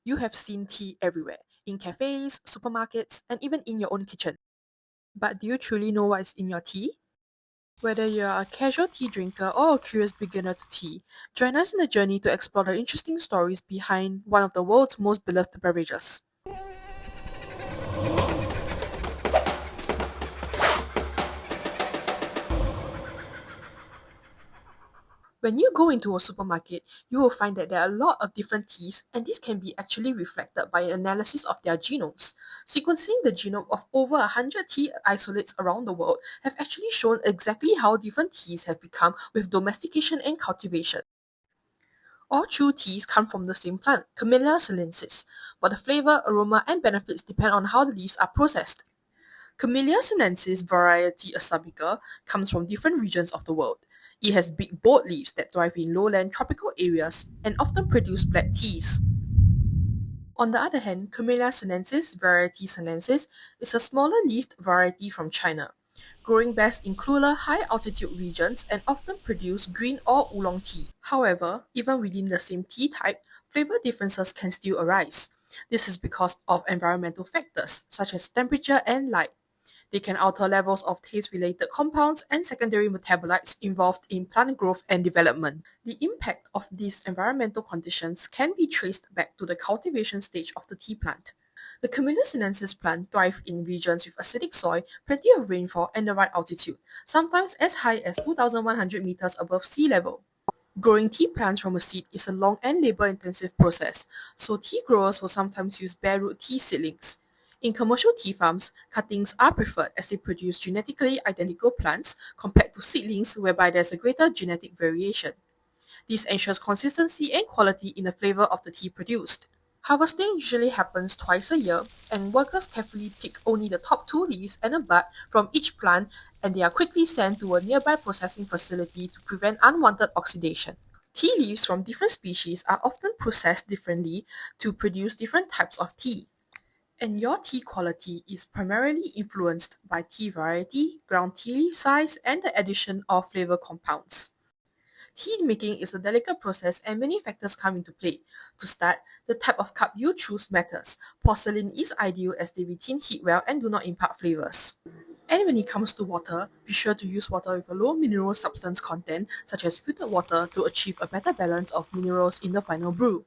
You have seen tea everywhere, in cafes, supermarkets, and even in your own kitchen. But do you truly know what is in your tea? Whether you're a casual tea drinker or a curious beginner to tea, join us in the journey to explore the interesting stories behind one of the world's most beloved beverages. When you go into a supermarket, you will find that there are a lot of different teas, and this can be actually reflected by an analysis of their genomes. Sequencing the genome of over 100 tea isolates around the world have actually shown exactly how different teas have become with domestication and cultivation. All true teas come from the same plant, Camellia sinensis, but the flavor, aroma, and benefits depend on how the leaves are processed. Camellia sinensis variety Arabica comes from different regions of the world. It has big bold leaves that thrive in lowland tropical areas and often produce black teas. On the other hand, Camellia sinensis variety sinensis is a smaller leafed variety from China, growing best in cooler, high-altitude regions and often produce green or oolong tea. However, even within the same tea type, flavor differences can still arise. This is because of environmental factors such as temperature and light. They can alter levels of taste-related compounds and secondary metabolites involved in plant growth and development. The impact of these environmental conditions can be traced back to the cultivation stage of the tea plant. The Camellia sinensis plant thrives in regions with acidic soil, plenty of rainfall, and the right altitude, sometimes as high as 2,100 meters above sea level. Growing tea plants from a seed is a long and labor-intensive process, so tea growers will sometimes use bare root tea seedlings. In commercial tea farms, cuttings are preferred as they produce genetically identical plants compared to seedlings whereby there's a greater genetic variation. This ensures consistency and quality in the flavor of the tea produced. Harvesting usually happens twice a year, and workers carefully pick only the top two leaves and a bud from each plant, and they are quickly sent to a nearby processing facility to prevent unwanted oxidation. Tea leaves from different species are often processed differently to produce different types of tea. And your tea quality is primarily influenced by tea variety, ground tea leaf size, and the addition of flavor compounds. Tea making is a delicate process and many factors come into play. To start, the type of cup you choose matters. Porcelain is ideal as they retain heat well and do not impart flavors. And when it comes to water, be sure to use water with a low mineral substance content, such as filtered water, to achieve a better balance of minerals in the final brew.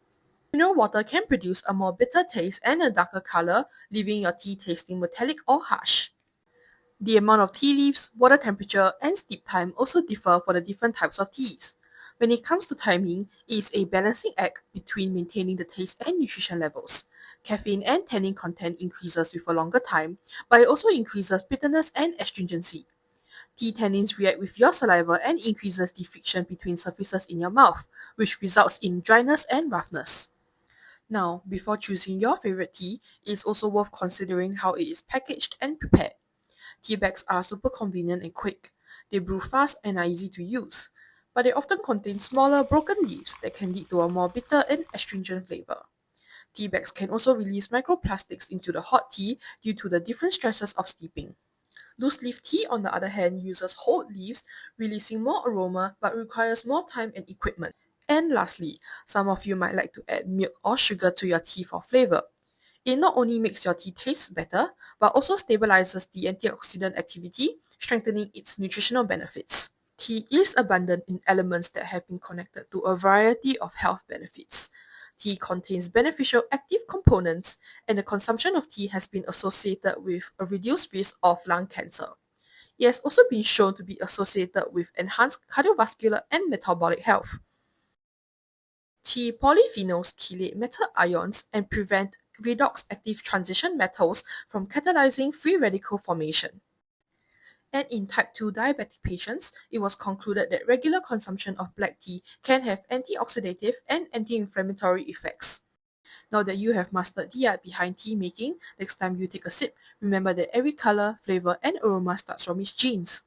Mineral water can produce a more bitter taste and a darker color, leaving your tea tasting metallic or harsh. The amount of tea leaves, water temperature, and steep time also differ for the different types of teas. When it comes to timing, it is a balancing act between maintaining the taste and nutrition levels. Caffeine and tannin content increases with a longer time, but it also increases bitterness and astringency. Tea tannins react with your saliva and increases the friction between surfaces in your mouth, which results in dryness and roughness. Now, before choosing your favorite tea, it is also worth considering how it is packaged and prepared. Tea bags are super convenient and quick. They brew fast and are easy to use, but they often contain smaller broken leaves that can lead to a more bitter and astringent flavor. Tea bags can also release microplastics into the hot tea due to the different stresses of steeping. Loose leaf tea, on the other hand, uses whole leaves, releasing more aroma but requires more time and equipment. And lastly, some of you might like to add milk or sugar to your tea for flavor. It not only makes your tea taste better, but also stabilizes the antioxidant activity, strengthening its nutritional benefits. Tea is abundant in elements that have been connected to a variety of health benefits. Tea contains beneficial active components, and the consumption of tea has been associated with a reduced risk of lung cancer. It has also been shown to be associated with enhanced cardiovascular and metabolic health. Tea polyphenols chelate metal ions and prevent redox active transition metals from catalyzing free radical formation. And in type 2 diabetic patients, it was concluded that regular consumption of black tea can have antioxidative and anti-inflammatory effects. Now that you have mastered the art behind tea making, next time you take a sip, remember that every color, flavor, and aroma starts from its genes.